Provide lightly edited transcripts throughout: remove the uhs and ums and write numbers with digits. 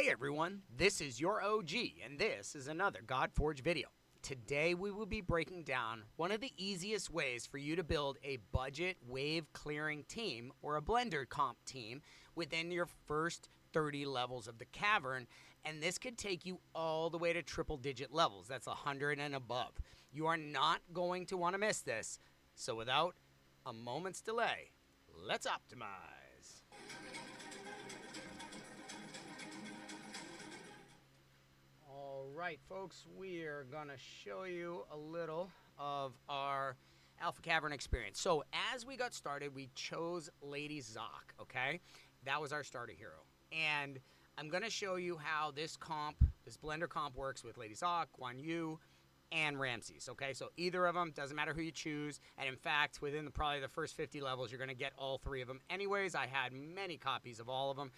Hey everyone, this is your OG, and this is another Godforge video. Today we will be breaking down one of the easiest ways for you to build a budget wave clearing team or a blender comp team within your first 30 levels of the Cavern, and this could take you all the way to triple digit levels. That's 100 and above. You are not going to want to miss this, so without a moment's delay, let's optimize. Alright folks, we are going to show you a little of our Alpha Cavern experience. So as we got started, we chose Lady Zoc, okay? That was our starter hero. And I'm going to show you how this blender comp works with Lady Zoc, Guan Yu, and Ramses, okay? So either of them, doesn't matter who you choose. And in fact, within probably the first 50 levels, you're going to get all three of them. Anyways, I had many copies of all of them.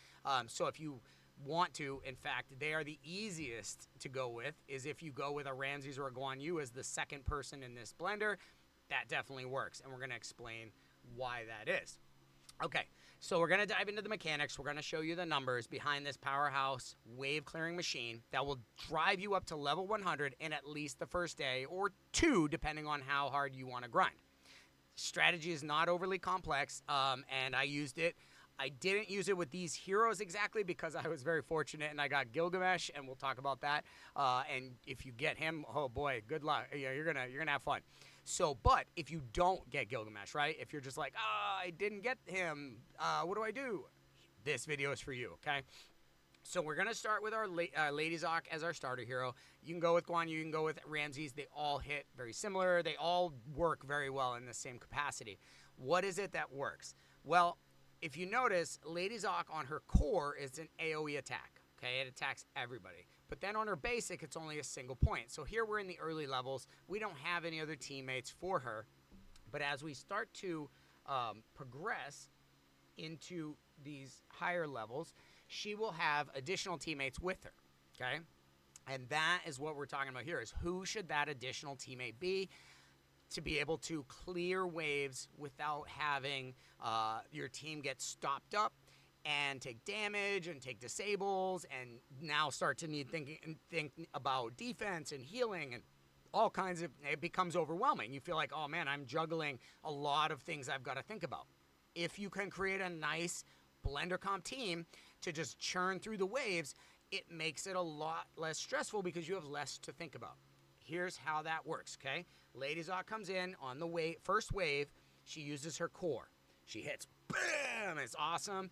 So if you want to, in fact, they are the easiest to go with, is if you go with a Ramses or a Guan Yu as the second person in this blender. That definitely works, and we're going to explain why that is. Okay, so we're going to dive into the mechanics. We're going to show you the numbers behind this powerhouse wave clearing machine that will drive you up to level 100 in at least the first day, or two, depending on how hard you want to grind. Strategy is not overly complex, and I used it. I didn't use it with these heroes exactly because I was very fortunate and I got Gilgamesh, and we'll talk about that. And if you get him, oh boy, good luck. Yeah, you're gonna have fun. So, but if you don't get Gilgamesh, right? If you're just like, I didn't get him, what do I do? This video is for you, okay? So we're gonna start with our Lady Zoc as our starter hero. You can go with Guan Yu, you can go with Ramses. They all hit very similar. They all work very well in the same capacity. What is it that works? Well, if you notice, Lady Zoc on her core is an AoE attack, okay? It attacks everybody. But then on her basic, it's only a single point. So here we're in the early levels. We don't have any other teammates for her. But as we start to progress into these higher levels, she will have additional teammates with her, okay? And that is what we're talking about here, is who should that additional teammate be to be able to clear waves without having your team get stopped up and take damage and take disables and now start to think about defense and healing and all kinds of, it becomes overwhelming. You feel like, oh man, I'm juggling a lot of things I've got to think about. If you can create a nice blender comp team to just churn through the waves, it makes it a lot less stressful because you have less to think about. Here's how that works, okay? Lady Zoc comes in on the first wave. She uses her core. She hits, bam! It's awesome.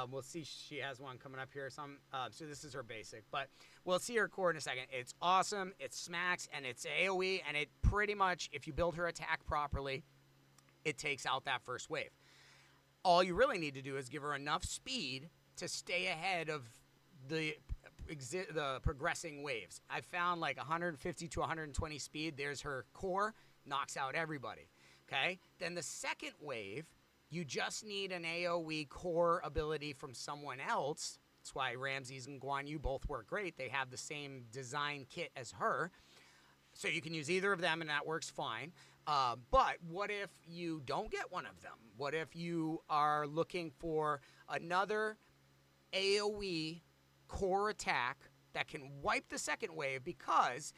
We'll see she has one coming up here. So this is her basic, but we'll see her core in a second. It's awesome. It smacks, and it's AoE, and it pretty much, if you build her attack properly, it takes out that first wave. All you really need to do is give her enough speed to stay ahead of the progressing waves. I found like 150 to 120 speed. There's her core, knocks out everybody. Okay? Then the second wave, you just need an AoE core ability from someone else. That's why Ramses and Guan Yu both work great. They have the same design kit as her. So you can use either of them and that works fine. But what if you don't get one of them? What if you are looking for another AoE core attack that can wipe the second wave? Because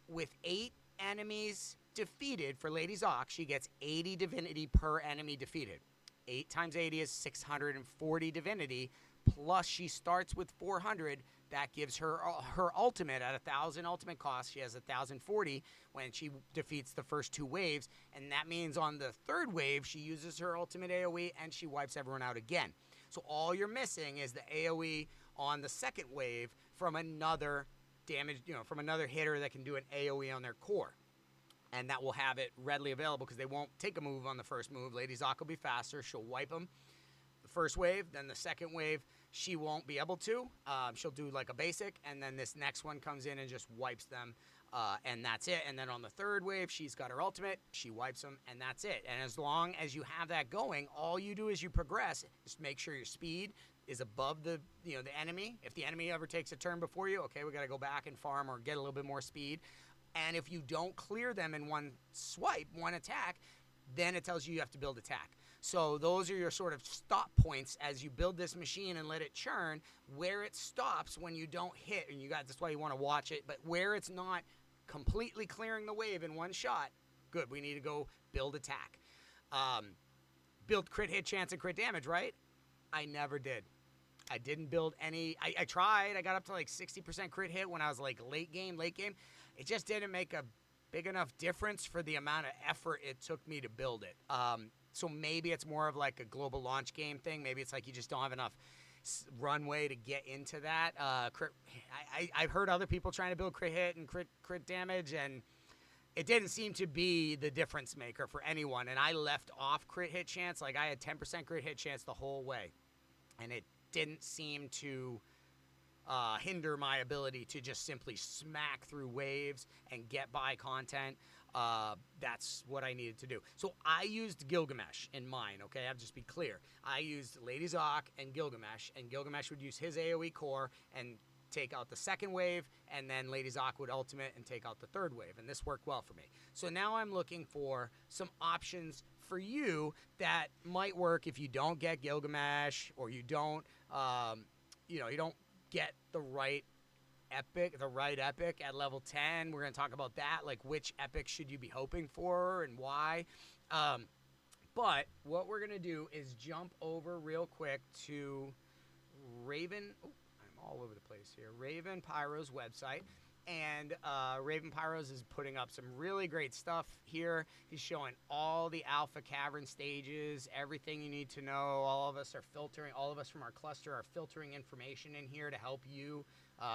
with 8 enemies defeated for Lady Zoc, she gets 80 divinity per enemy defeated. 8 times 80 is 640 divinity, plus she starts with 400. That gives her her ultimate at 1,000 ultimate cost. She has 1,040 when she defeats the first 2 waves, and that means on the third wave she uses her ultimate AoE and she wipes everyone out again. So all you're missing is the AoE on the second wave from another from another hitter that can do an AoE on their core. And that will have it readily available because they won't take a move on the first move. Lady Zoc will be faster. She'll wipe them the first wave. Then the second wave, she won't be able to. She'll do like a basic. And then this next one comes in and just wipes them. And that's it. And then on the third wave, she's got her ultimate. She wipes them. And that's it. And as long as you have that going, all you do as you progress, just make sure your speed is above the enemy. If the enemy ever takes a turn before you, okay, we got to go back and farm or get a little bit more speed. And if you don't clear them in one swipe, one attack, then it tells you have to build attack. So those are your sort of stop points as you build this machine and let it churn, where it stops when you don't hit, and that's why you want to watch it, but where it's not completely clearing the wave in one shot, good, we need to go build attack. Build crit hit chance and crit damage, right? I never did. I didn't build any. I tried. I got up to like 60% crit hit when I was like late game. It just didn't make a big enough difference for the amount of effort it took me to build it. So maybe it's more of like a global launch game thing. Maybe it's like you just don't have enough runway to get into that. I've heard other people trying to build crit hit and crit damage, and it didn't seem to be the difference maker for anyone. And I left off crit hit chance. Like I had 10% crit hit chance the whole way, and it didn't seem to hinder my ability to just simply smack through waves and get by content. That's what I needed to do. So I used Gilgamesh in mine, okay? I'll just be clear. I used Lady Zoc and Gilgamesh would use his AoE core and take out the second wave, and then Lady Zoc would ultimate and take out the third wave, and this worked well for me. So now I'm looking for some options for you that might work if you don't get Gilgamesh, or you don't, you don't get the right epic at level 10. We're going to talk about that, like which epic should you be hoping for and why. But what we're going to do is jump over real quick to Raven. I'm all over the place here. Raven Pyro's website. And Raven Pyros is putting up some really great stuff here. He's showing all the Alpha Cavern stages, everything you need to know. All of us from our cluster are filtering information in here to help you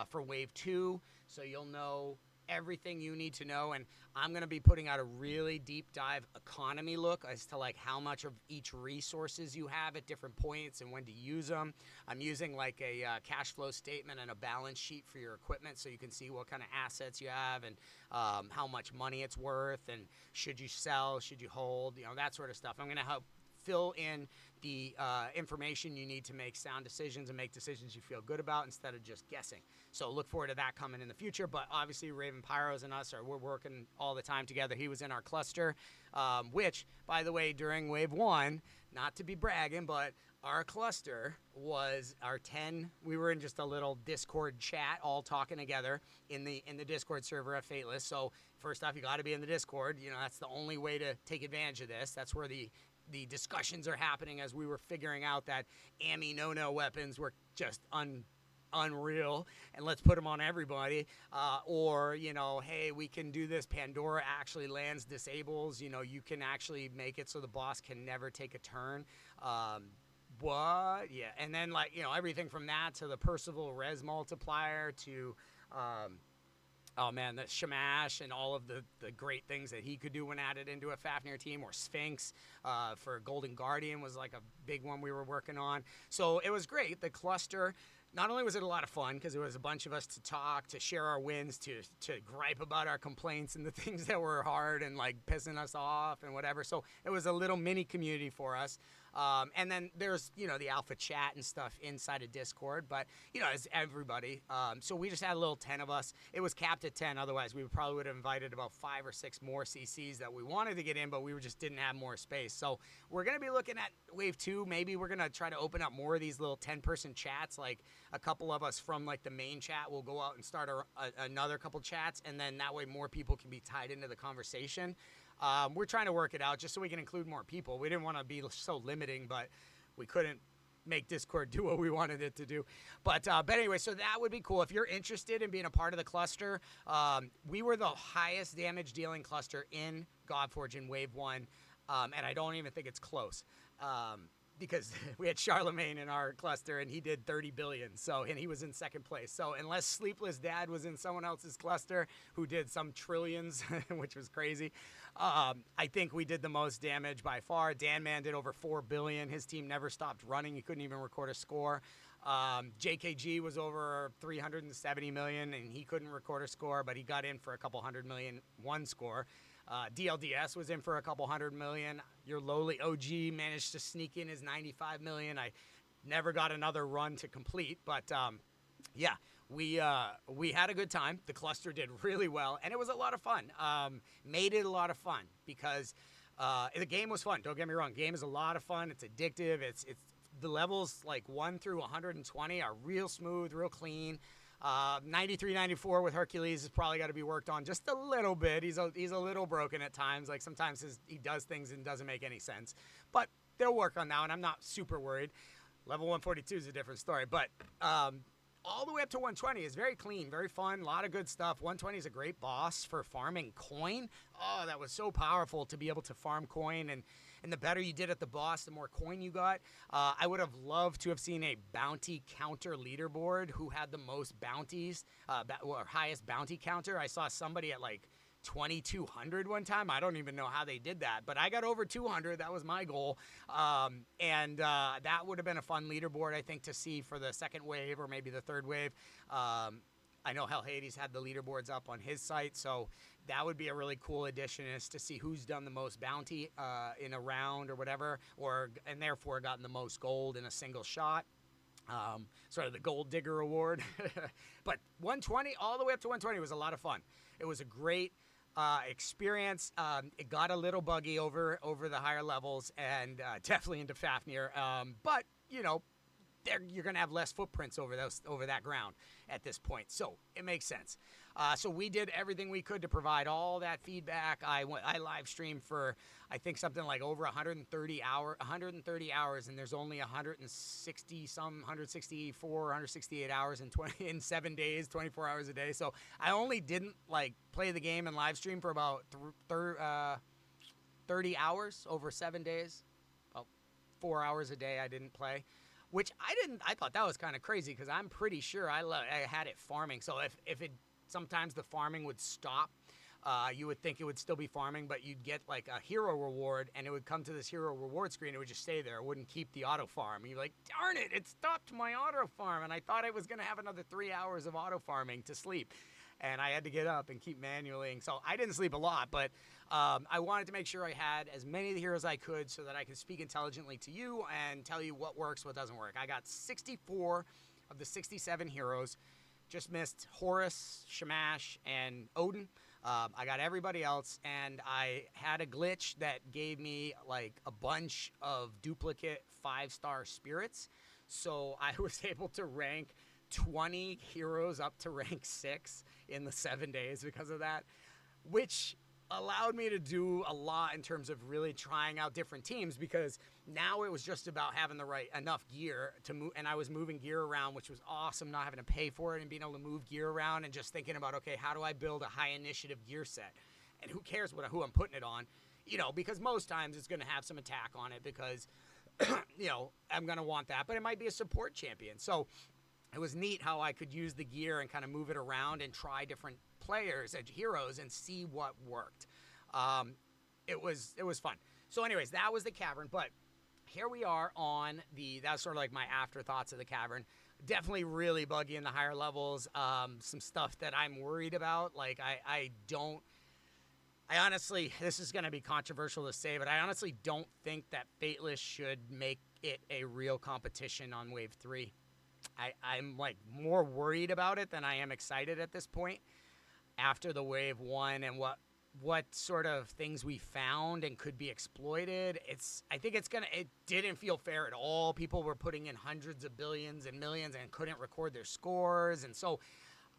for Wave 2, so you'll know everything you need to know. And I'm going to be putting out a really deep dive economy look as to like how much of each resources you have at different points and when to use them. I'm using like a cash flow statement and a balance sheet for your equipment, so you can see what kind of assets you have and how much money it's worth, and should you sell, should you hold, that sort of stuff. I'm going to help fill in the information you need to make sound decisions and make decisions you feel good about instead of just guessing. So look forward to that coming in the future. But obviously Raven Pyros and us we're working all the time together. He was in our cluster, which, by the way, during Wave 1, not to be bragging, but our cluster was our 10. We were in just a little Discord chat, all talking together in the Discord server at Fateless. So first off, you got to be in the Discord. That's the only way to take advantage of this. That's where the discussions are happening as we were figuring out that Ami no weapons were just unreal, and let's put them on everybody. Or, hey, we can do this. Pandora actually lands disables. You can actually make it so the boss can never take a turn. What? Yeah. And then, everything from that to the Percival res multiplier to, the Shamash and all of the great things that he could do when added into a Fafnir team, or Sphinx for Golden Guardian was like a big one we were working on. So it was great. The cluster, not only was it a lot of fun because there was a bunch of us to talk, to share our wins, to gripe about our complaints and the things that were hard and like pissing us off and whatever. So it was a little mini community for us. And then there's, the alpha chat and stuff inside of Discord, but, it's everybody. So we just had a little 10 of us. It was capped at 10. Otherwise, we probably would have invited about 5 or 6 more CCs that we wanted to get in, but we just didn't have more space. So we're going to be looking at Wave 2. Maybe we're going to try to open up more of these little 10-person chats. Like a couple of us from like the main chat will go out and start another couple chats, and then that way more people can be tied into the conversation. We're trying to work it out just so we can include more people. We didn't want to be so limiting, but we couldn't make Discord do what we wanted it to do. But anyway, so that would be cool. If you're interested in being a part of the cluster, we were the highest damage dealing cluster in Godforge in Wave 1, and I don't even think it's close. Because we had Charlemagne in our cluster, and he did 30 billion, and he was in second place. So unless Sleepless Dad was in someone else's cluster who did some trillions, which was crazy, I think we did the most damage by far. Dan Man did over 4 billion. His team never stopped running. He couldn't even record a score. JKG was over 370 million, and he couldn't record a score, but he got in for a couple 100 million, one score. DLDS was in for a couple 100 million. Your lowly OG managed to sneak in his 95 million. I never got another run to complete, but yeah, we had a good time. The cluster did really well, and it was a lot of fun. Made it a lot of fun because The game was fun. Don't get me wrong. Game is a lot of fun. It's addictive. It's the levels like 1 through 120 are real smooth, real clean. 93, 94 with Hercules has probably got to be worked on just a little bit. He's a little broken at times. Like sometimes he does things and doesn't make any sense. But they'll work on that, and I'm not super worried. Level 142 is a different story. But all the way up to 120 is very clean, very fun, a lot of good stuff. 120 is a great boss for farming coin. Oh, that was so powerful to be able to farm coin, and the better you did at the boss, the more coin you got. I would have loved to have seen a bounty counter leaderboard who had the most bounties, or highest bounty counter. I saw somebody at like 2,200 one time. I don't even know how they did that, but I got over 200. That was my goal. And that would have been a fun leaderboard, I think, to see for the second wave or maybe the third wave. I know Hell Hades had the leaderboards up on his site, so that would be a really cool addition, is to see who's done the most bounty in a round or whatever, and therefore gotten the most gold in a single shot. Sort of the gold digger award. But 120 all the way up to 120 was a lot of fun. It was a great experience. It got a little buggy over the higher levels, and definitely into Fafnir. But you know, you're going to have less footprints over that ground at this point, so it makes sense. So we did everything we could to provide all that feedback. I live streamed for, I think, something like over 130 hours, and there's only 164, 168 hours in 7 days, 24 hours a day. So I only didn't like play the game and live stream for about 30 hours over 7 days. About 4 hours a day I didn't play. Which I thought that was kind of crazy, because I'm pretty sure I had it farming. So if it, sometimes the farming would stop, you would think it would still be farming, but you'd get like a hero reward, and it would come to this hero reward screen. It would just stay there. It wouldn't keep the auto farm. You're like, darn it, it stopped my auto farm. And I thought I was going to have another 3 hours of auto farming to sleep. And I had to get up and keep manualing. So I didn't sleep a lot, but I wanted to make sure I had as many of the heroes I could so that I could speak intelligently to you and tell you what works, what doesn't work. I got 64 of the 67 heroes. Just missed Horus, Shamash, and Odin. I got everybody else, and I had a glitch that gave me like a bunch of duplicate 5-star spirits. So I was able to rank 20 heroes up to rank 6 in the 7 days because of that, which allowed me to do a lot in terms of really trying out different teams, because now it was just about having the right enough gear to move, and I was moving gear around, which was awesome, not having to pay for it and being able to move gear around and just thinking about, okay, how do I build a high initiative gear set? And who cares who I'm putting it on, you know, because most times it's going to have some attack on it, because you know, I'm going to want that, but it might be a support champion. So it was neat how I could use the gear and kind of move it around and try different players and heroes and see what worked. It was fun. So anyways, that was the Cavern, but here we are on that's sort of like my afterthoughts of the Cavern. Definitely really buggy in the higher levels. Some stuff that I'm worried about. Like I honestly, this is going to be controversial to say, but I honestly don't think that Fateless should make it a real competition on Wave 3. I'm like more worried about it than I am excited at this point after the Wave 1 and what sort of things we found and could be exploited. I think it didn't feel fair at all. People were putting in hundreds of billions and millions and couldn't record their scores. And so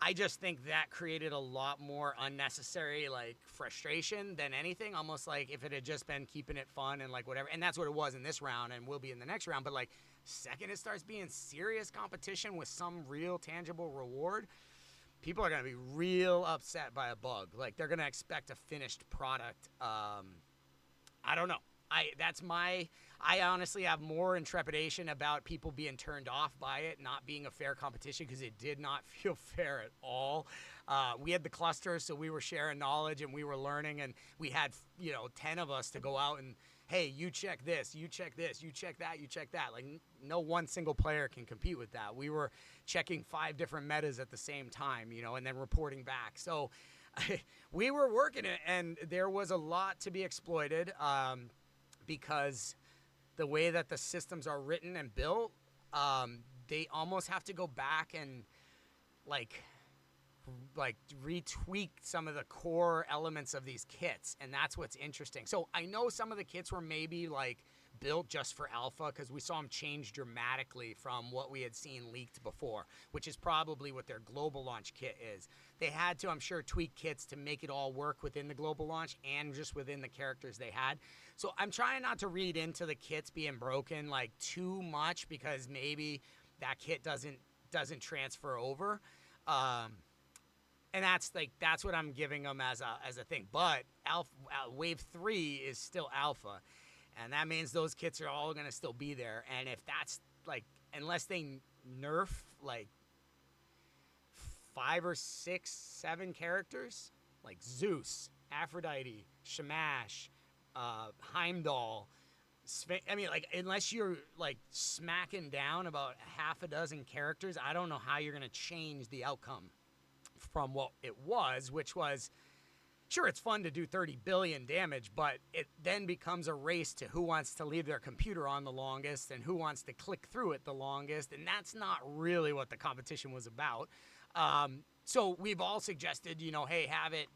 I just think that created a lot more unnecessary like frustration than anything. Almost like if it had just been keeping it fun and like whatever. And that's what it was in this round and will be in the next round. But like second it starts being serious competition with some real tangible reward, people are going to be real upset by a bug. Like they're going to expect a finished product. I don't know. I honestly have more intrepidation about people being turned off by it not being a fair competition, because it did not feel fair at all. We had the cluster, so we were sharing knowledge and we were learning, and we had 10 of us to go out and, hey, you check this, you check this, you check that, you check that. Like no one single player can compete with that. We were checking 5 different metas at the same time, and then reporting back. So we were working it, and there was a lot to be exploited, because the way that the systems are written and built, they almost have to go back and like like retweaked some of the core elements of these kits, and that's what's interesting. So I know some of the kits were maybe like built just for alpha because we saw them change dramatically from what we had seen leaked before, which is probably what their global launch kit is. They had to, I'm sure, tweak kits to make it all work within the global launch and just within the characters they had. So I'm trying not to read into the kits being broken like too much because maybe that kit doesn't transfer over. And that's what I'm giving them as a thing. But wave 3 is still alpha, and that means those kits are all gonna still be there. And if that's like, unless they nerf like 5 or 6, 7 characters, like Zeus, Aphrodite, Shamash, Heimdall. I mean, like, unless you're like smacking down about half a dozen characters, I don't know how you're gonna change the outcome from what it was, which was, sure, it's fun to do 30 billion damage, but it then becomes a race to who wants to leave their computer on the longest and who wants to click through it the longest, and that's not really what the competition was about. So we've all suggested, hey, have it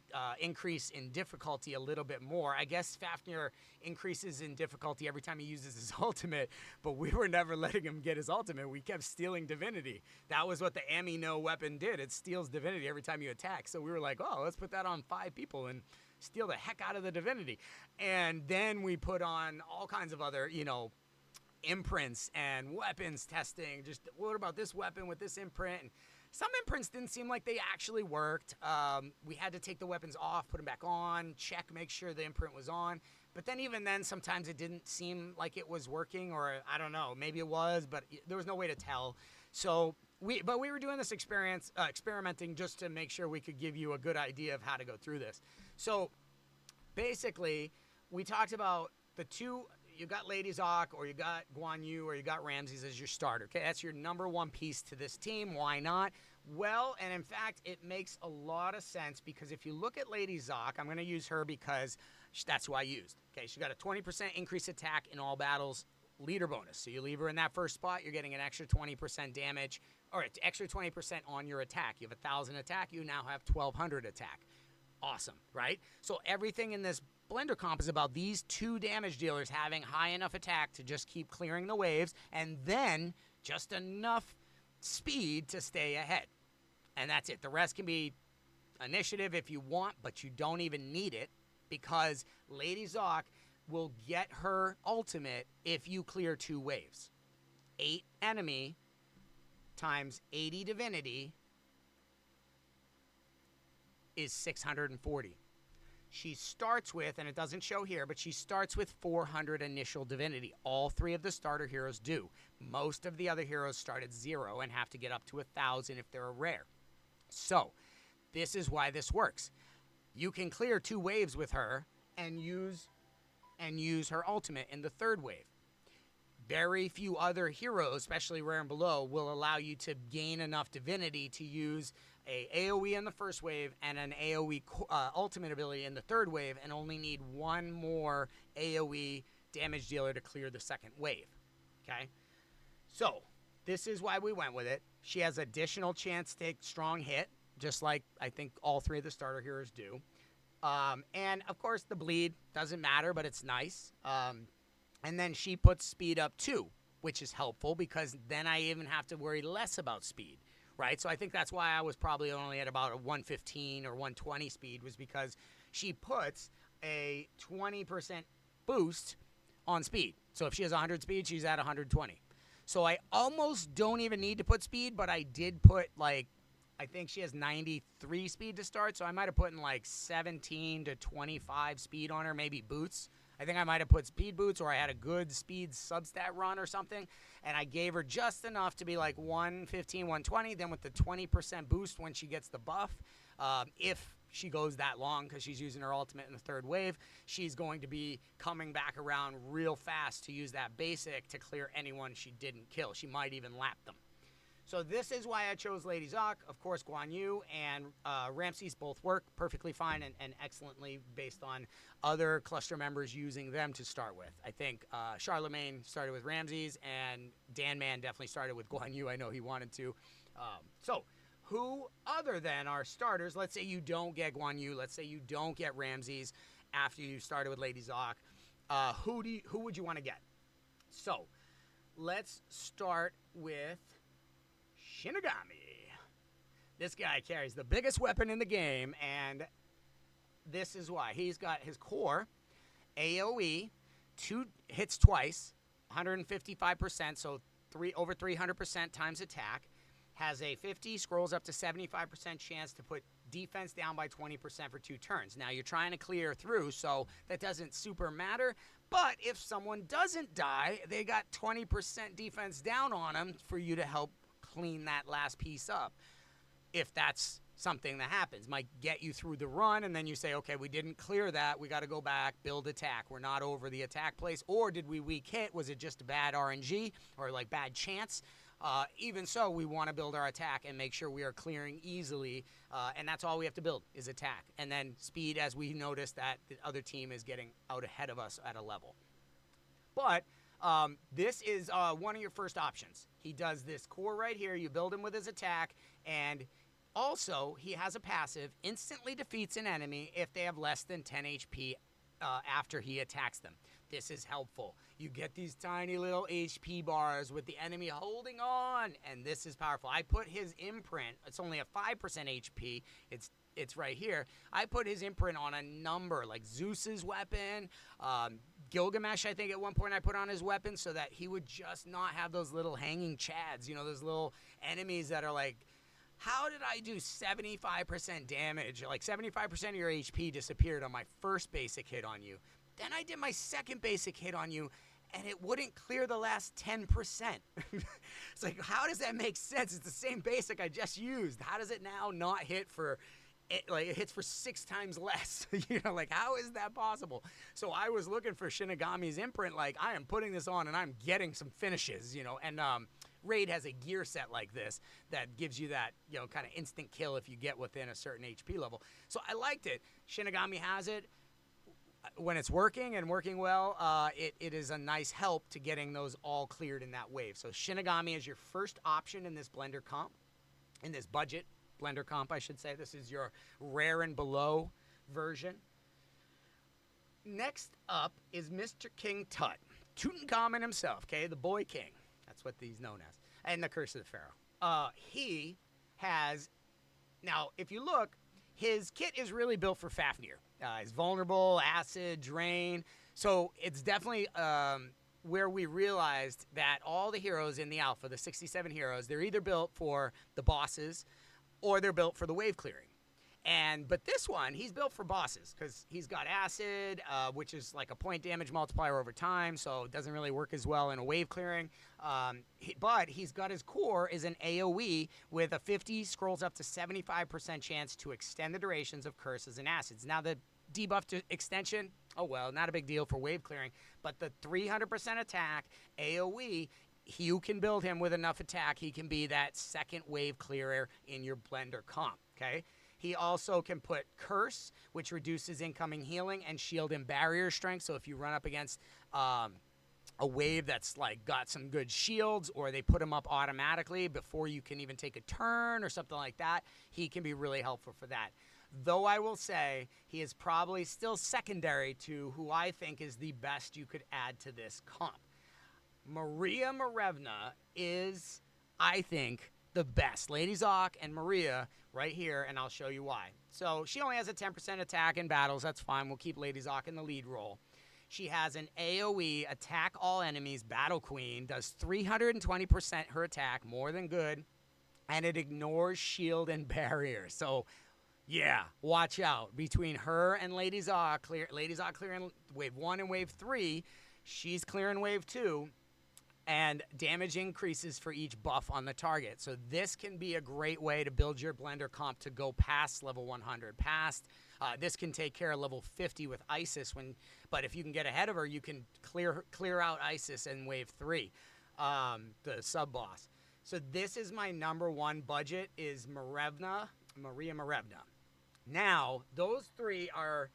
increase in difficulty a little bit more. I guess Fafnir increases in difficulty every time he uses his ultimate, but we were never letting him get his ultimate. We kept stealing divinity. That was what the Amino weapon did. It steals divinity every time you attack. So we were like, oh, let's put that on 5 people and steal the heck out of the divinity. And then we put on all kinds of other, imprints and weapons testing. Just, what about this weapon with this imprint? And some imprints didn't seem like they actually worked. We had to take the weapons off, put them back on, check, make sure the imprint was on. But then even then, sometimes it didn't seem like it was working, or I don't know, maybe it was, but there was no way to tell. So we were doing this experimenting just to make sure we could give you a good idea of how to go through this. So basically, we talked about the two. You got Lady Zoc, or you got Guan Yu, or you got Ramses as your starter. Okay, that's your number one piece to this team. Why not? Well, and in fact, it makes a lot of sense because if you look at Lady Zoc, I'm going to use her because that's who I used. Okay, she got a 20% increase attack in all battles, leader bonus. So you leave her in that first spot, you're getting an extra 20% damage, or extra 20% on your attack. You have 1,000 attack, you now have 1,200 attack. Awesome, right? So everything in this Blender comp is about these 2 damage dealers having high enough attack to just keep clearing the waves, and then just enough speed to stay ahead. And that's it. The rest can be initiative if you want, but you don't even need it because Lady Zoc will get her ultimate if you clear 2 waves. 8 enemy times 80 divinity is 640. She starts with, and it doesn't show here, but she starts with 400 initial divinity. All 3 of the starter heroes do. Most of the other heroes start at 0 and have to get up to 1,000 if they're a rare. So, this is why this works. You can clear 2 waves with her and use her ultimate in the 3rd wave. Very few other heroes, especially rare and below, will allow you to gain enough divinity to use a AoE in the 1st wave and an AoE ultimate ability in the 3rd wave, and only need 1 more AoE damage dealer to clear the 2nd wave. Okay? So, this is why we went with it. She has additional chance to take strong hit, just like I think all 3 of the starter heroes do. And, of course, the bleed doesn't matter, but it's nice. And then she puts speed up too, which is helpful because then I even have to worry less about speed, right? So I think that's why I was probably only at about a 115 or 120 speed, was because she puts a 20% boost on speed. So if she has 100 speed, she's at 120. So I almost don't even need to put speed, but I did put I think she has 93 speed to start, so I might have put in 17 to 25 speed on her, maybe boots. I think I might have put speed boots, or I had a good speed substat run or something, and I gave her just enough to be 115, 120, then with the 20% boost when she gets the buff, if she goes that long because she's using her ultimate in the 3rd wave, she's going to be coming back around real fast to use that basic to clear anyone she didn't kill. She might even lap them. So this is why I chose Lady Zoc. Of course, Guan Yu and Ramses both work perfectly fine and excellently based on other cluster members using them to start with. I think Charlemagne started with Ramses, and Dan Man definitely started with Guan Yu. I know he wanted to. So who other than our starters, let's say you don't get Guan Yu, let's say you don't get Ramses after you started with Lady Zoc, who would you want to get? So let's start with Shinigami. This guy carries the biggest weapon in the game, and this is why. He's got his core, AoE, 2 hits twice, 155%, so over 300% times attack. Has a 50, scrolls up to 75% chance to put defense down by 20% for 2 turns. Now, you're trying to clear through, so that doesn't super matter. But if someone doesn't die, they got 20% defense down on them for you to help clean that last piece up. If that's something that happens, might get you through the run, and then you say, okay, we didn't clear that, we got to go back, build attack, we're not over the attack place, or did we weak hit, was it just a bad RNG, or like bad chance? Even so, we want to build our attack and make sure we are clearing easily, and that's all we have to build is attack, and then speed as we notice that the other team is getting out ahead of us at a level. But this is one of your first options. He does this core right here, you build him with his attack, and also, he has a passive, instantly defeats an enemy if they have less than 10 HP after he attacks them. This is helpful. You get these tiny little HP bars with the enemy holding on, and this is powerful. I put his imprint, it's only a 5% HP, it's right here. I put his imprint on a number, like Zeus's weapon, Gilgamesh, I think at one point I put on his weapon so that he would just not have those little hanging chads, you know, those little enemies that are like, how did I do 75% damage? Like 75% of your HP disappeared on my first basic hit on you. Then I did my second basic hit on you, and it wouldn't clear the last 10%. It's like, how does that make sense? It's the same basic I just used. How does it now not hit for, it hits for 6 times less? You know, like, how is that possible? So I was looking for Shinigami's imprint, like, I am putting this on, and I'm getting some finishes, you know, and Raid has a gear set like this that gives you that, you know, kind of instant kill if you get within a certain HP level. So I liked it. Shinigami has it. When it's working and working well, it is a nice help to getting those all cleared in that wave. So Shinigami is your first option in this blender comp, in this budget blender comp, I should say. This is your rare and below version. Next up is Mr. King Tut, Tutankhamun himself, okay, the boy king. That's what he's known as. And the Curse of the Pharaoh. He has, now, if you look, his kit is really built for Fafnir. He's vulnerable, acid, drain. So it's definitely where we realized that all the heroes in the alpha, the 67 heroes, they're either built for the bosses or they're built for the wave clearing. But this one, he's built for bosses because he's got acid, which is like a point damage multiplier over time, so it doesn't really work as well in a wave clearing. But he's got his core is an AoE with a 50 scrolls up to 75% chance to extend the durations of curses and acids. Now the debuff to extension, oh well, not a big deal for wave clearing, but the 300% attack AoE, you can build him with enough attack, he can be that second wave clearer in your blender comp, okay? He also can put Curse, which reduces incoming healing, and shield and barrier strength. So if you run up against a wave that's like got some good shields, or they put him up automatically before you can even take a turn or something like that, he can be really helpful for that. Though I will say he is probably still secondary to who I think is the best you could add to this comp. Maria Marevna is, I think, the best. Lady Zoc and Maria right here, and I'll show you why. So she only has a 10% attack in battles. That's fine. We'll keep Lady Zoc in the lead role. She has an AoE, attack all enemies, Battle Queen, does 320% her attack, more than good, and it ignores shield and barrier. So, yeah, watch out. Between her and Lady Zoc clearing wave 1 and wave 3, she's clearing wave 2, and damage increases for each buff on the target. So this can be a great way to build your blender comp to go past level 100. This can take care of level 50 with Isis, but if you can get ahead of her, you can clear out Isis in wave 3, the sub-boss. So this is my number 1 budget, is Maria Marevna. Now, those 3 are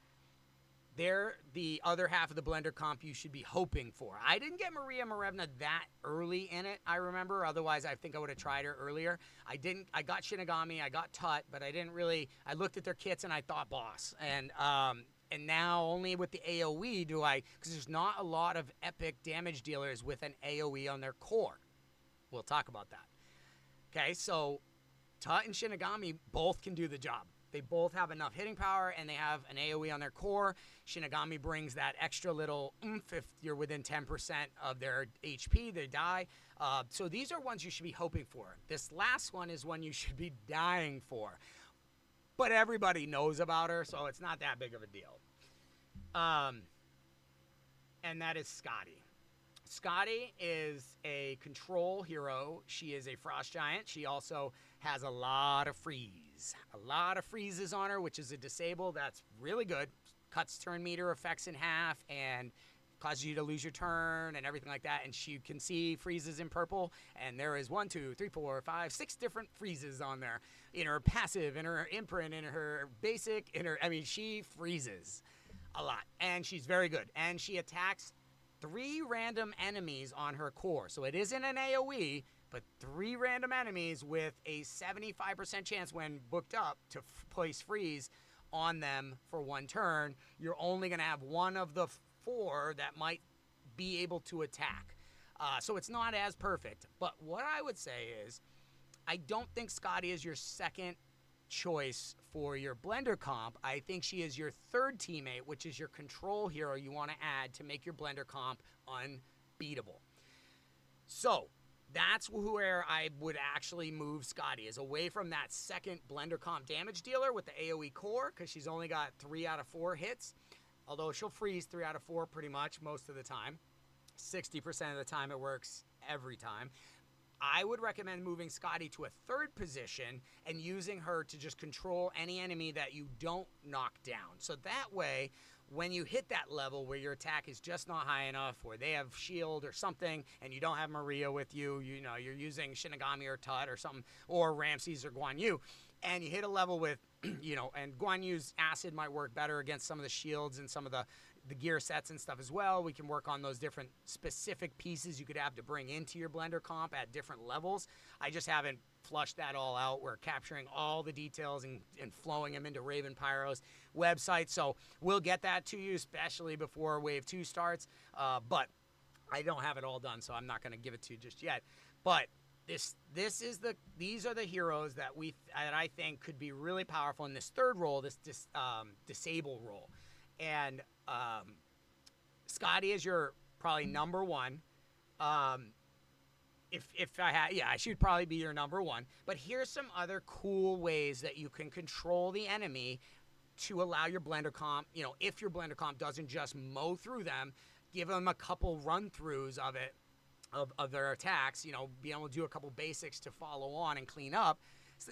they're the other half of the blender comp you should be hoping for. I didn't get Maria Marevna that early in it, I remember. Otherwise, I think I would have tried her earlier. I didn't. I got Shinigami, I got Tut, but I didn't really. I looked at their kits and I thought boss. And now only with the AoE do I, because there's not a lot of epic damage dealers with an AoE on their core. We'll talk about that. Okay, so Tut and Shinigami both can do the job. They both have enough hitting power, and they have an AoE on their core. Shinigami brings that extra little oomph if you're within 10% of their HP, they die. So these are ones you should be hoping for. This last one is one you should be dying for. But everybody knows about her, so it's not that big of a deal. And that is Scotty. Scotty is a control hero. She is a frost giant. She also has a lot of freeze. A lot of freezes on her, which is a disable. That's really good. Cuts turn meter effects in half and causes you to lose your turn and everything like that. And she can see freezes in purple. And there is 1, 2, 3, 4, 5, 6 different freezes on there. In her passive, in her imprint, in her basic, she freezes a lot. And she's very good. And she attacks 3 random enemies on her core. So it isn't an AoE, but 3 random enemies with a 75% chance when booked up to place freeze on them for 1 turn. You're only going to have 1 of the 4 that might be able to attack. So it's not as perfect. But what I would say is, I don't think Scotty is your second choice for your blender comp. I think she is your third teammate, which is your control hero you want to add to make your blender comp unbeatable. So that's where I would actually move Scotty, is away from that second blender comp damage dealer with the AoE core, because she's only got 3 out of 4 hits, although she'll freeze 3 out of 4 pretty much most of the time. 60% of the time it works every time. I would recommend moving Scotty to a third position and using her to just control any enemy that you don't knock down. So that way, when you hit that level where your attack is just not high enough, or they have shield or something, and you don't have Maria with you, you're using Shinigami or Tut or something, or Ramses or Guan Yu, and you hit a level with, and Guan Yu's acid might work better against some of the shields and some of the gear sets and stuff as well. We can work on those different specific pieces you could have to bring into your blender comp at different levels. I just haven't flushed that all out. We're capturing all the details and flowing them into Raven Pyro's website. So we'll get that to you, especially before Wave 2 starts. But I don't have it all done, so I'm not going to give it to you just yet. But these are the heroes that I think could be really powerful in this third role, this disable role. And Scotty is your probably number 1. If I had, I should probably be your number 1. But here's some other cool ways that you can control the enemy to allow your blender comp, if your blender comp doesn't just mow through them, give them a couple run-throughs of it, of their attacks, being able to do a couple basics to follow on and clean up.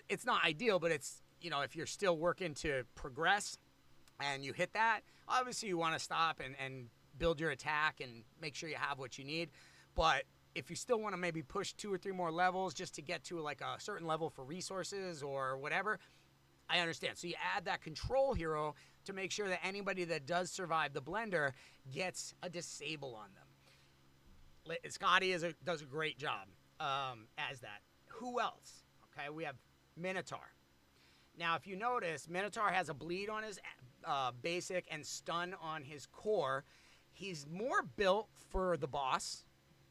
It's not ideal, but it's, if you're still working to progress and you hit that, obviously you want to stop and build your attack and make sure you have what you need. But if you still want to maybe push 2 or 3 more levels just to get to like a certain level for resources or whatever, I understand. So you add that control hero to make sure that anybody that does survive the blender gets a disable on them. Scotty does a great job as that. Who else? Okay, we have Minotaur. Now, if you notice, Minotaur has a bleed on his basic and stun on his core. He's more built for the boss,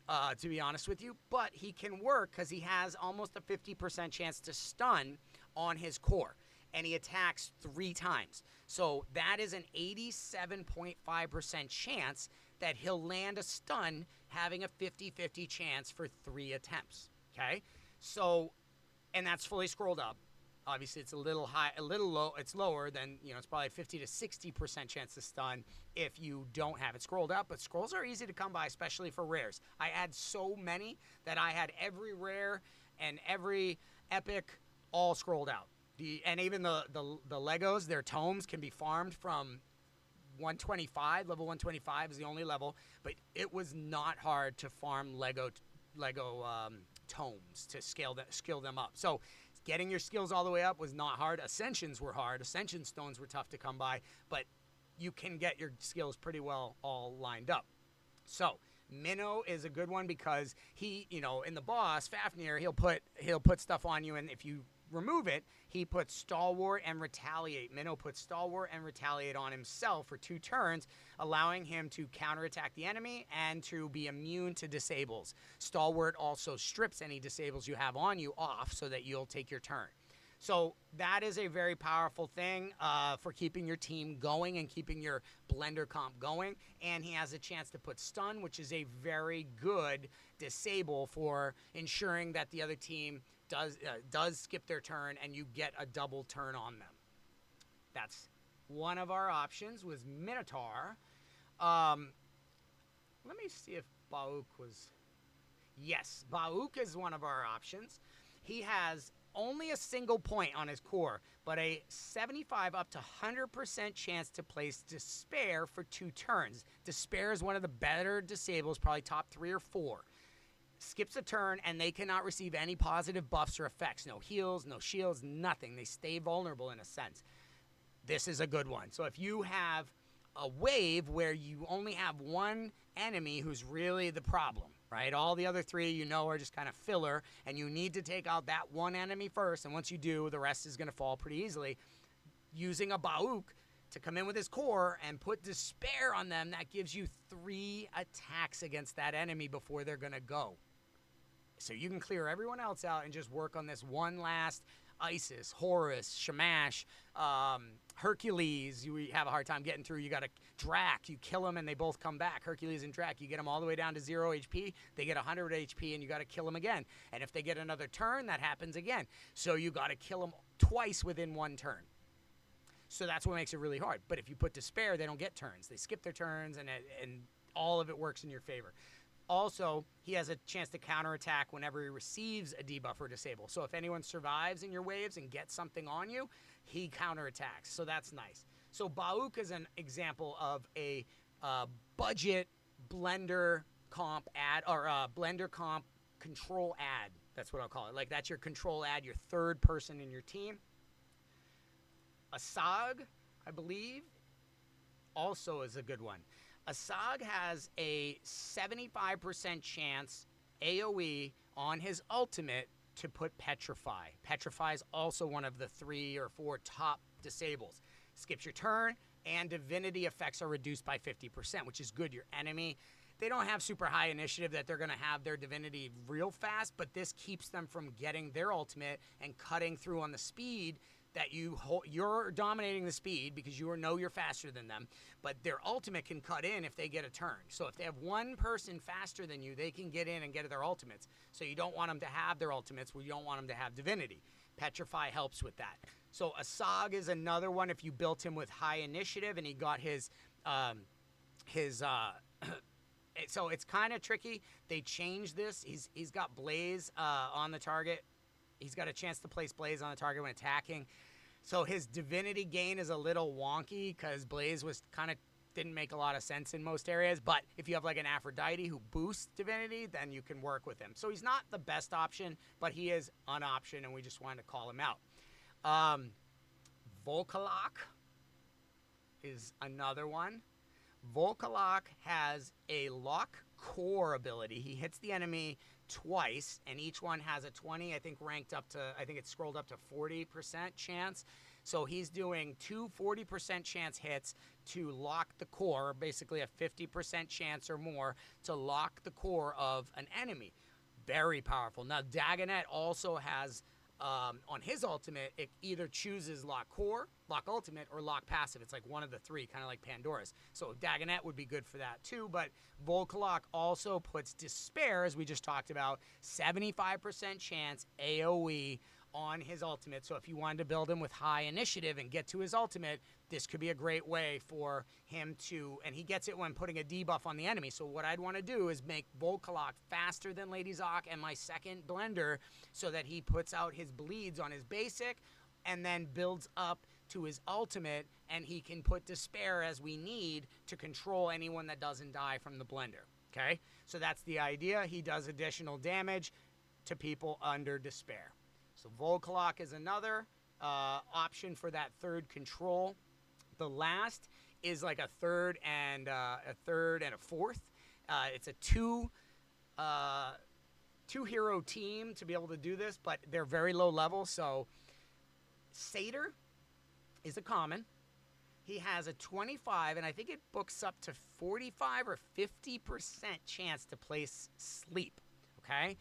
to be honest with you, but he can work because he has almost a 50% chance to stun on his core, and he attacks 3 times. So that is an 87.5% chance that he'll land a stun, having a 50-50 chance for 3 attempts, okay? So, and that's fully scrolled up. Obviously, it's a little high, a little low. It's lower than, it's probably 50 to 60% chance to stun if you don't have it scrolled up. But scrolls are easy to come by, especially for rares. I had so many that I had every rare and every epic all scrolled out. And even the Legos, their tomes can be farmed from 125. Level 125 is the only level, but it was not hard to farm Lego tomes to skill them up. So getting your skills all the way up was not hard. Ascensions were hard. Ascension stones were tough to come by, but you can get your skills pretty well all lined up. So Minnow is a good one because he, in the boss Fafnir, he'll put stuff on you, and if you remove it, he puts Stalwart and Retaliate. Minnow puts Stalwart and Retaliate on himself for 2 turns, allowing him to counterattack the enemy and to be immune to disables. Stalwart also strips any disables you have on you off so that you'll take your turn. So that is a very powerful thing for keeping your team going and keeping your blender comp going. And he has a chance to put stun, which is a very good disable for ensuring that the other team does skip their turn and you get a double turn on them. That's one of our options was Minotaur. Let me see if Bauk was... Yes, Bauk is one of our options. He has only a single point on his core, but a 75 up to 100% chance to place Despair for 2 turns. Despair is one of the better disables, probably top 3 or 4. Skips a turn, and they cannot receive any positive buffs or effects. No heals, no shields, nothing. They stay vulnerable in a sense. This is a good one. So if you have a wave where you only have one enemy who's really the problem, right? All the other 3 are just kind of filler, and you need to take out that one enemy first, and once you do, the rest is going to fall pretty easily. Using a Bauk to come in with his core and put Despair on them, that gives you 3 attacks against that enemy before they're going to go. So you can clear everyone else out and just work on this one last Isis, Horus, Shamash, Hercules. You have a hard time getting through. You got a Drac. You kill them and they both come back. Hercules and Drac. You get them all the way down to 0 HP. They get 100 HP and you got to kill them again. And if they get another turn, that happens again. So you got to kill them twice within 1 turn. So that's what makes it really hard. But if you put Despair, they don't get turns. They skip their turns and all of it works in your favor. Also, he has a chance to counterattack whenever he receives a debuff or disable. So if anyone survives in your waves and gets something on you, he counterattacks. So that's nice. So Bauk is an example of a budget blender comp ad, or blender comp control ad. That's what I'll call it. Like, that's your control ad, your 3rd person in your team. Asag, I believe, also is a good one. Asag has a 75% chance AoE on his ultimate to put Petrify. Petrify is also one of the 3 or 4 top disables. Skips your turn, and divinity effects are reduced by 50%, which is good. Your enemy, they don't have super high initiative that they're going to have their divinity real fast, but this keeps them from getting their ultimate and cutting through on the speed that you're dominating the speed because you know you're faster than them, but their ultimate can cut in if they get a turn. So if they have one person faster than you, they can get in and get their ultimates. So you don't want them to have their ultimates. You don't want them to have divinity. Petrify helps with that. So Asag is another one if you built him with high initiative and he got his so it's kind of tricky. They changed this. He's got Blaze on the target. He's got a chance to place Blaze on the target when attacking. So his divinity gain is a little wonky because Blaze was didn't make a lot of sense in most areas. But if you have like an Aphrodite who boosts divinity, then you can work with him. So he's not the best option, but he is an option, and we just wanted to call him out. Volkalok is another one. Volkalok has a lock core ability. He hits the enemy twice, and each one has a 20, I think it's scrolled up to 40% chance. So he's doing 2 40% chance hits to lock the core, basically a 50% chance or more to lock the core of an enemy. Very powerful. Now, Dagonet also has, on his ultimate, it either chooses lock core, lock ultimate, or lock passive. It's like one of the 3, kind of like Pandora's. So Dagonet would be good for that too, but Volkalok also puts Despair, as we just talked about, 75% chance AoE on his ultimate. So if you wanted to build him with high initiative and get to his ultimate, this could be a great way for him to, and he gets it when putting a debuff on the enemy. So what I'd want to do is make Volkalok faster than Lady Zoc and my second blender so that he puts out his bleeds on his basic and then builds up to his ultimate, and he can put Despair as we need to control anyone that doesn't die from the blender. Okay? So that's the idea. He does additional damage to people under Despair. So Volkalok is another option for that 3rd control. The last is like a third and a fourth. It's a two hero team to be able to do this, but they're very low level. So Satyr is a common. He has a 25, and I think it books up to 45 or 50% chance to place Sleep, okay?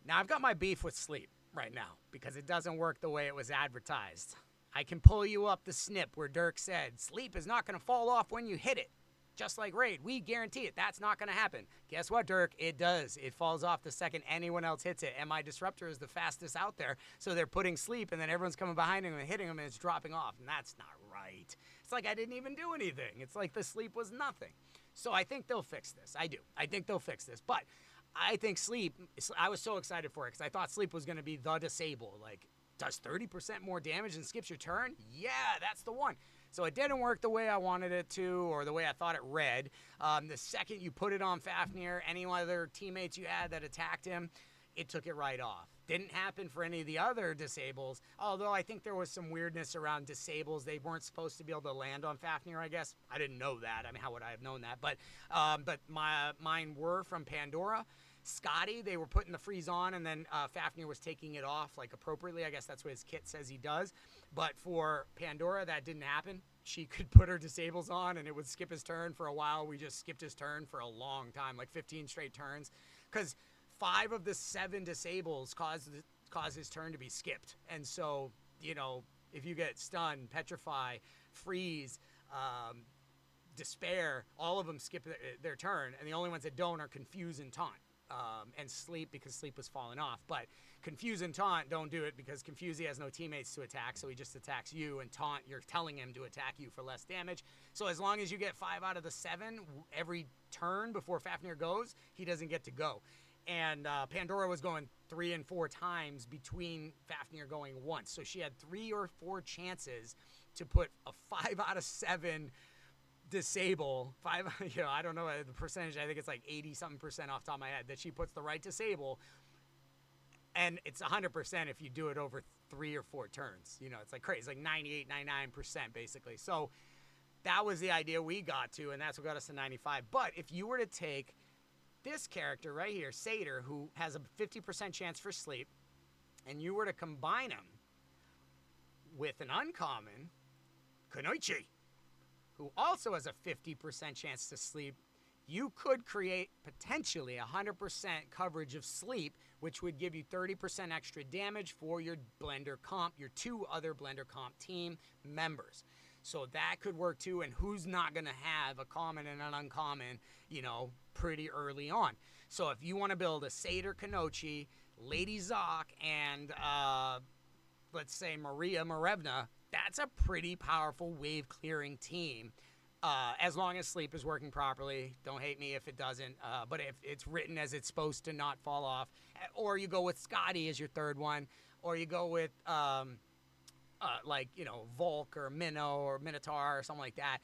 Now, I've got my beef with Sleep right now because it doesn't work the way it was advertised. I can pull you up the snip where Dirk said, Sleep is not going to fall off when you hit it. Just like Raid, we guarantee it. That's not going to happen. Guess what, Dirk? It does. It falls off the second anyone else hits it. And my Disruptor is the fastest out there. So they're putting Sleep, and then everyone's coming behind him and hitting him, and it's dropping off. And that's not right. It's like I didn't even do anything. It's like the Sleep was nothing. So I think they'll fix this. I do. I think they'll fix this. But I think Sleep, I was so excited for it because I thought Sleep was going to be the disable. Like, does 30% more damage and skips your turn? Yeah, that's the one. So it didn't work the way I wanted it to or the way I thought it read. The second you put it on Fafnir, any other teammates you had that attacked him, it took it right off. Didn't happen for any of the other disables, although I think there was some weirdness around disables. They weren't supposed to be able to land on Fafnir, I guess. I didn't know that. I mean, how would I have known that? But mine were from Pandora. Scotty, they were putting the freeze on, and then Fafnir was taking it off, like, appropriately. I guess that's what his kit says he does. But for Pandora, that didn't happen. She could put her disables on, and it would skip his turn for a while. We just skipped his turn for a long time, like 15 straight turns. Because 5 of the 7 disables cause his turn to be skipped. And so, you know, if you get stunned, petrify, freeze, despair, all of them skip their turn. And the only ones that don't are confuse and taunt. And Sleep, because Sleep was falling off. But Confuse and Taunt don't do it because Confuse, he has no teammates to attack, so he just attacks you. And Taunt, you're telling him to attack you for less damage. So as long as you get 5 out of the 7 every turn before Fafnir goes, he doesn't get to go. And Pandora was going 3 and 4 times between Fafnir going once. So she had 3 or 4 chances to put a 5 out of 7 disable. 5, you know, I don't know the percentage. I think it's like 80-something% off the top of my head that she puts the right disable. And it's 100% if you do it over 3 or 4 turns. You know, it's like crazy. It's like 98, 99% basically. So that was the idea we got to, and that's what got us to 95. But if you were to take this character right here, Satyr, who has a 50% chance for Sleep, and you were to combine him with an uncommon, Kunoichi, who also has a 50% chance to Sleep, you could create potentially 100% coverage of Sleep, which would give you 30% extra damage for your Blender comp, your 2 other Blender comp team members. So that could work too, and who's not going to have a common and an uncommon, you know, pretty early on. So if you want to build a Satyr Kunoichi, Lady Zoc, and let's say Maria Marevna, that's a pretty powerful wave clearing team. As long as Sleep is working properly. Don't hate me if it doesn't. But if it's written as it's supposed to not fall off. Or you go with Scotty as your third one. Or you go with, like, you know, Volk or Minnow or Minotaur or something like that.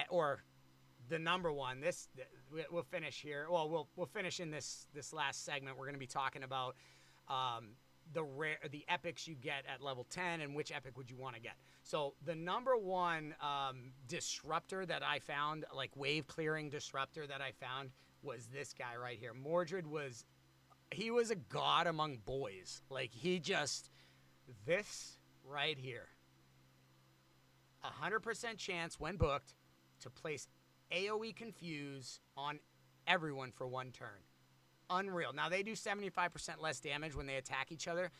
Or the number one. We'll finish here. Well, we'll finish in this last segment. We're going to be talking about the epics you get at level 10 and which epic would you want to get. So the number one disruptor that I found, like wave clearing disruptor that I found, was this guy right here. Mordred was a god among boys. Like this right here. 100% chance when booked to place AoE Confuse on everyone for 1 turn. Unreal. Now, they do 75% less damage when they attack each other,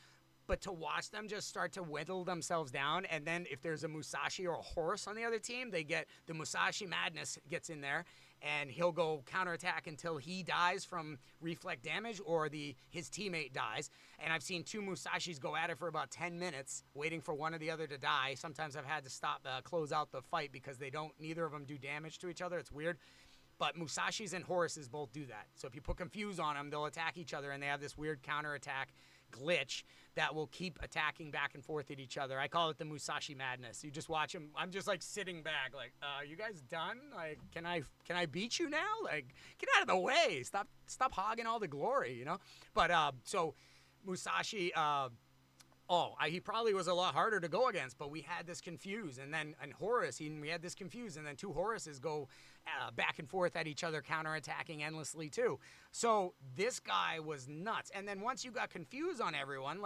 but to watch them just start to whittle themselves down, and then if there's a Musashi or a Horse on the other team, they get the Musashi Madness gets in there, and he'll go counterattack until he dies from reflect damage or his teammate dies. And I've seen 2 Musashis go at it for about 10 minutes, waiting for one or the other to die. Sometimes I've had to stop, close out the fight because neither of them do damage to each other. It's weird. But Musashis and Horuses both do that. So if you put Confuse on them, they'll attack each other, and they have this weird counterattack glitch that will keep attacking back and forth at each other. I call it the Musashi Madness. You just watch them. I'm just like sitting back, like, you guys done? Like, can I beat you now? Like, get out of the way. Stop hogging all the glory, you know? But so Musashi Oh, he probably was a lot harder to go against, but we had this confused. And then Horus, we had this confused. And then two Horuses go back and forth at each other, counterattacking endlessly too. So this guy was nuts. And then once you got confused on everyone,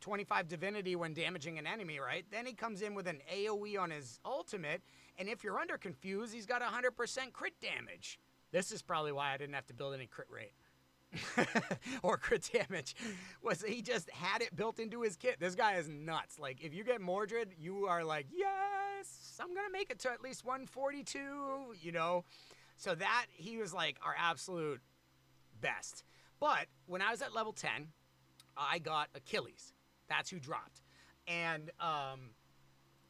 25 divinity when damaging an enemy, right? Then he comes in with an AoE on his ultimate. And if you're under confused, he's got 100% crit damage. This is probably why I didn't have to build any crit rate. or crit damage, was he just had it built into his kit. This guy is nuts. Like, if you get Mordred, you are like, yes, I'm gonna make it to at least 142, so that he was like our absolute best. But when I was at level 10, I got Achilles. That's who dropped. And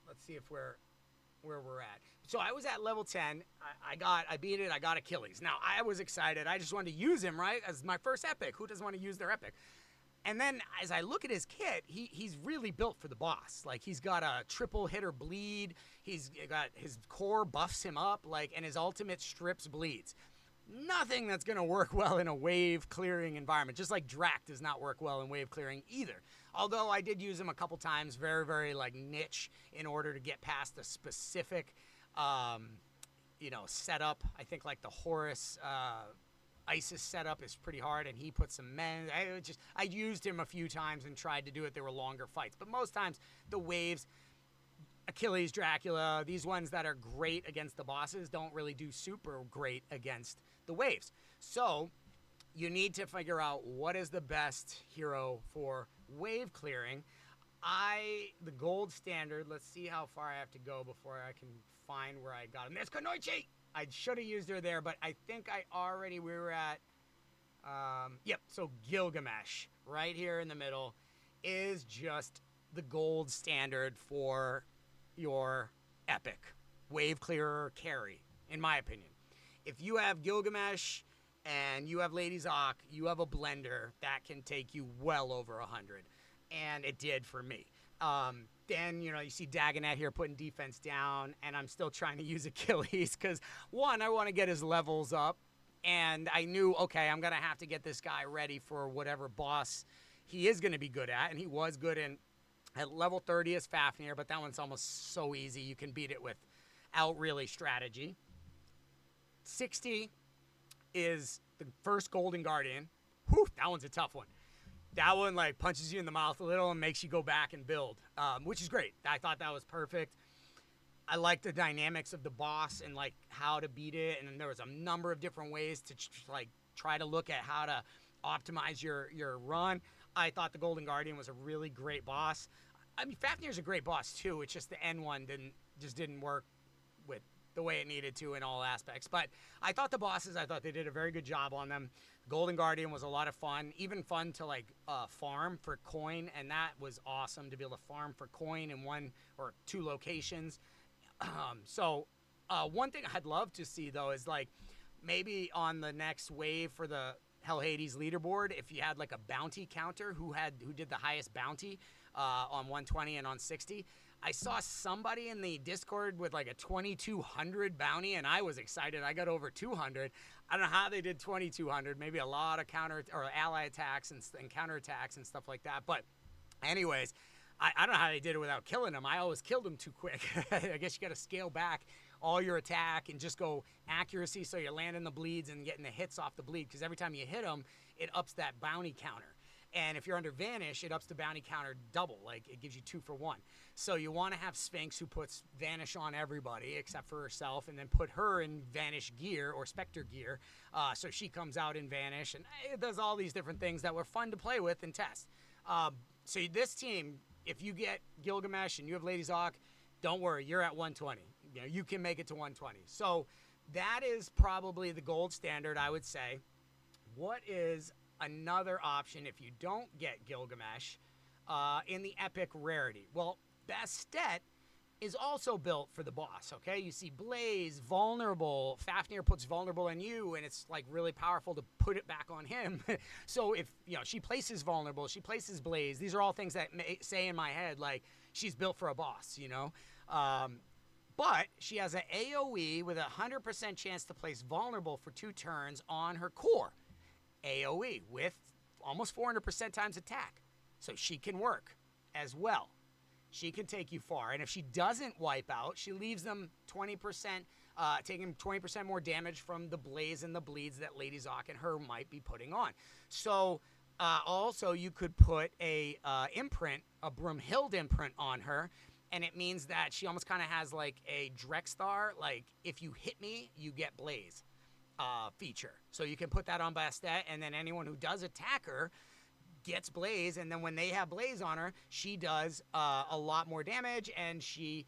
let's see if where we're at. So I was at level 10. I beat it. I got Achilles. Now, I was excited. I just wanted to use him, right? As my first epic. Who doesn't want to use their epic? And then as I look at his kit, he's really built for the boss. Like, he's got a triple hitter bleed. He's got his core buffs him up, and his ultimate strips bleeds. Nothing that's going to work well in a wave clearing environment. Just like Drac does not work well in wave clearing either. Although I did use him a couple times, very, very niche in order to get past a specific setup. I think the Horus Isis setup is pretty hard, and he put some men. I used him a few times and tried to do it. There were longer fights, but most times the waves, Achilles, Dracula, these ones that are great against the bosses don't really do super great against the waves. So you need to figure out what is the best hero for wave clearing. The gold standard, let's see how far I have to go before I can find where I got him. There's Konoichi! I should have used her there, but I think we were at, so Gilgamesh, right here in the middle, is just the gold standard for your epic wave clearer carry, in my opinion. If you have Gilgamesh and you have Lady Zoc, you have a blender that can take you well over 100, and it did for me. Then, you see Dagonet here putting defense down, and I'm still trying to use Achilles because, one, I want to get his levels up, and I knew, okay, I'm going to have to get this guy ready for whatever boss he is going to be good at, and he was good at level 30 is Fafnir, but that one's almost so easy. You can beat it without really strategy. 60 is the first Golden Guardian. Whew, that one's a tough one. That one punches you in the mouth a little and makes you go back and build, which is great. I thought that was perfect. I like the dynamics of the boss and how to beat it, and there was a number of different ways to try to look at how to optimize your run. I thought the Golden Guardian was a really great boss. I mean, Fafnir's a great boss too. It's just the end one didn't work with the way it needed to in all aspects. But I thought the bosses, they did a very good job on them. Golden Guardian was a lot of fun, even fun to farm for coin, and that was awesome to be able to farm for coin in one or two locations. One thing I'd love to see though is maybe on the next wave for the Hell Hades leaderboard, if you had a bounty counter who did the highest bounty on 120 and on 60. I saw somebody in the Discord with a 2200 bounty, and I was excited. I got over 200. I don't know how they did 2200. Maybe a lot of counter or ally attacks and counter attacks and stuff like that. But anyways, I don't know how they did it without killing them. I always killed them too quick. I guess you got to scale back all your attack and just go accuracy so you're landing the bleeds and getting the hits off the bleed, because every time you hit them, it ups that bounty counter. And if you're under Vanish, it ups the bounty counter double. It gives you 2 for 1. So you want to have Sphinx, who puts Vanish on everybody except for herself, and then put her in Vanish gear or Spectre gear. So she comes out in Vanish, and it does all these different things that were fun to play with and test. So this team, if you get Gilgamesh and you have Lady Zoc, don't worry, you're at 120. You can make it to 120. So that is probably the gold standard, I would say. What is another option if you don't get Gilgamesh in the epic rarity? Well, Bastet is also built for the boss, okay? You see Blaze, vulnerable. Fafnir puts vulnerable on you, and it's really powerful to put it back on him. So if, she places vulnerable, she places Blaze. These are all things that say in my head, she's built for a boss, But she has an AoE with a 100% chance to place vulnerable for 2 turns on her core. AoE with almost 400% times attack. So she can work. as well. She can take you far. And if she doesn't wipe out, she leaves them 20%, taking 20% more damage from the blaze and the bleeds that Lady Zoc and her might be putting on. So also you could put a imprint, a Broomhild imprint on her, and it means that she almost kind of has like a Drexthar, like if you hit me, you get blaze feature. So you can put that on Bastet, and then anyone who does attack her gets blaze, and then when they have blaze on her, she does a lot more damage, and she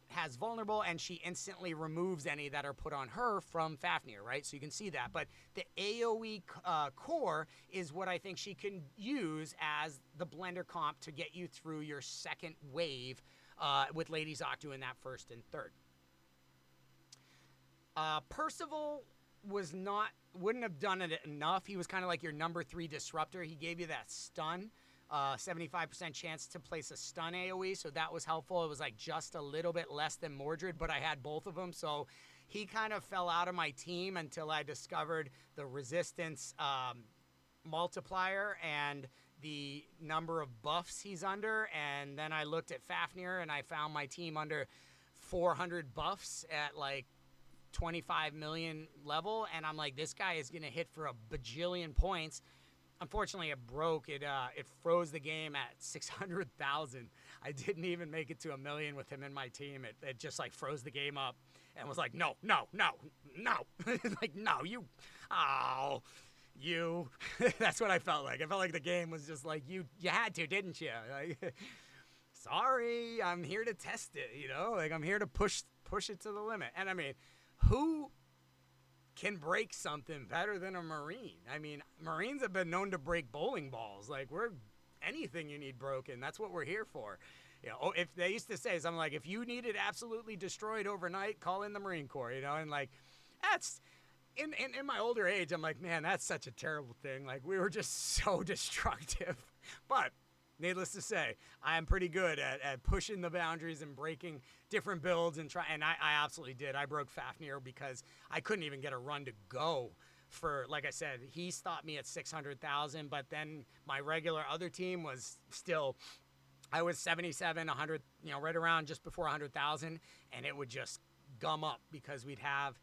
has vulnerable, and she instantly removes any that are put on her from Fafnir, right? So you can see that. But the AoE core is what I think she can use as the blender comp to get you through your second wave with Lady Zoc doing that first and third. Percival wouldn't have done it enough. He was kind of like your number 3 disruptor. He gave you that stun, 75% chance to place a stun AoE, so that was helpful. It was like just a little bit less than Mordred, but I had both of them, so he kind of fell out of my team until I discovered the resistance multiplier and the number of buffs he's under, and then I looked at Fafnir and I found my team under 400 buffs at like 25 million level, and I'm like, this guy is gonna hit for a bajillion points. Unfortunately, it broke. It froze the game at 600,000. I didn't even make it to 1 million with him in my team. It just like froze the game up and was like, no. Like, no, you. That's what I felt like. I felt like the game was just like, you had to, didn't you? Like, sorry, I'm here to test it, like I'm here to push it to the limit. And I mean, who can break something better than a Marine? I mean, Marines have been known to break bowling balls. Like, we're anything you need broken. That's what we're here for. If they used to say something like, if you need it absolutely destroyed overnight, call in the Marine Corps, and like, that's in my older age, I'm like, man, that's such a terrible thing. Like, we were just so destructive. But needless to say, I am pretty good at pushing the boundaries and breaking different builds and I absolutely did. I broke Fafnir because I couldn't even get a run to go for, like I said, he stopped me at 600,000, but then my regular other team was still, I was 77, 100, right around just before 100,000, and it would just gum up because we'd have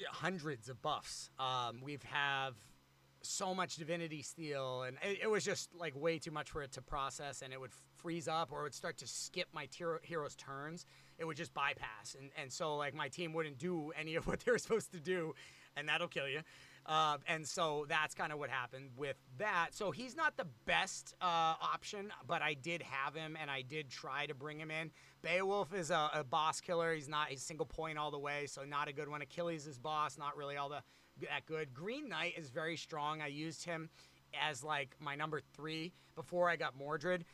hundreds of buffs. We'd have so much Divinity Steel, and it was just like way too much for it to process, and it would freeze up or it would start to skip my hero's turns. It would just bypass, and so like my team wouldn't do any of what they were supposed to do, and that'll kill you. And so that's kind of what happened with that. So he's not the best option, but I did have him, and I did try to bring him in. Beowulf is a boss killer. He's single point all the way, so not a good one. Achilles is boss, not really all that good. Green Knight is very strong. I used him as like my number 3 before I got Mordred.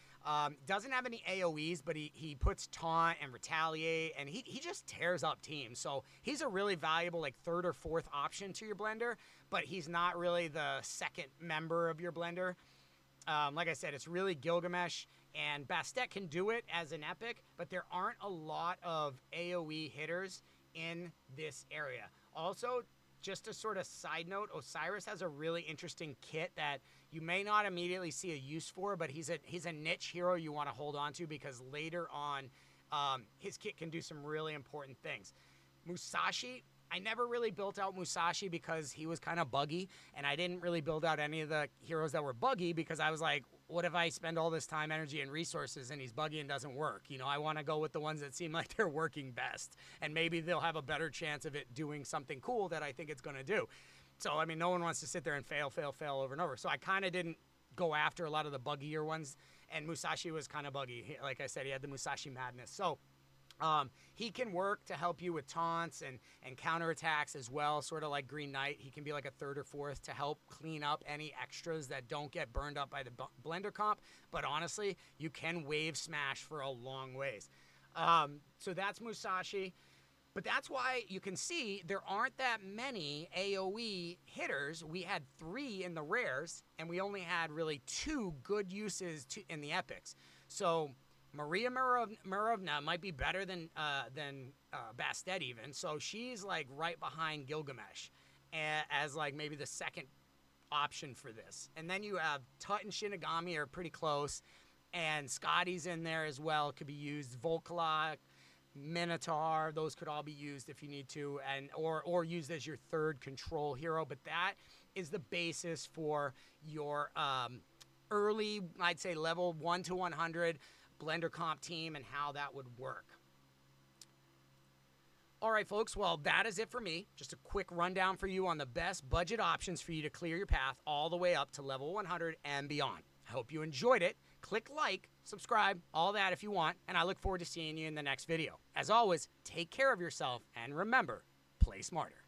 Doesn't have any AoEs, but he puts taunt and retaliate, and he just tears up teams. So he's a really valuable like 3rd or 4th option to your blender, but he's not really the 2nd member of your blender. Like I said, it's really Gilgamesh, and Bastet can do it as an epic, but there aren't a lot of AoE hitters in this area. Also, just a sort of side note, Osiris has a really interesting kit that you may not immediately see a use for, but he's a niche hero you want to hold on to because later on, his kit can do some really important things. Musashi, I never really built out Musashi because he was kind of buggy, and I didn't really build out any of the heroes that were buggy because I was like, what if I spend all this time, energy, and resources and he's buggy and doesn't work? I want to go with the ones that seem like they're working best, and maybe they'll have a better chance of it doing something cool that I think it's going to do. So, I mean, no one wants to sit there and fail over and over. So I kind of didn't go after a lot of the buggier ones, and Musashi was kind of buggy. Like I said, he had the Musashi madness. So he can work to help you with taunts and counterattacks as well, sort of like Green Knight. He can be like a 3rd or 4th to help clean up any extras that don't get burned up by the blender comp. But honestly, you can wave smash for a long ways. So that's Musashi. But that's why you can see there aren't that many AoE hitters. We had 3 in the rares, and we only had really 2 good uses in the epics. So Maria Murovna might be better than Bastet even. So she's like right behind Gilgamesh as like maybe the 2nd option for this. And then you have Tut and Shinigami are pretty close. And Scotty's in there as well. It could be used. Volkalok, Minotaur, those could all be used if you need to, and or used as your third control hero. But that is the basis for your early, I'd say level 1 to 100 Blender comp team and how that would work. All right, folks, well, that is it for me. Just a quick rundown for you on the best budget options for you to clear your path all the way up to level 100 and beyond. I hope you enjoyed it. Click like, subscribe, all that if you want, and I look forward to seeing you in the next video. As always, take care of yourself, and remember, play smarter.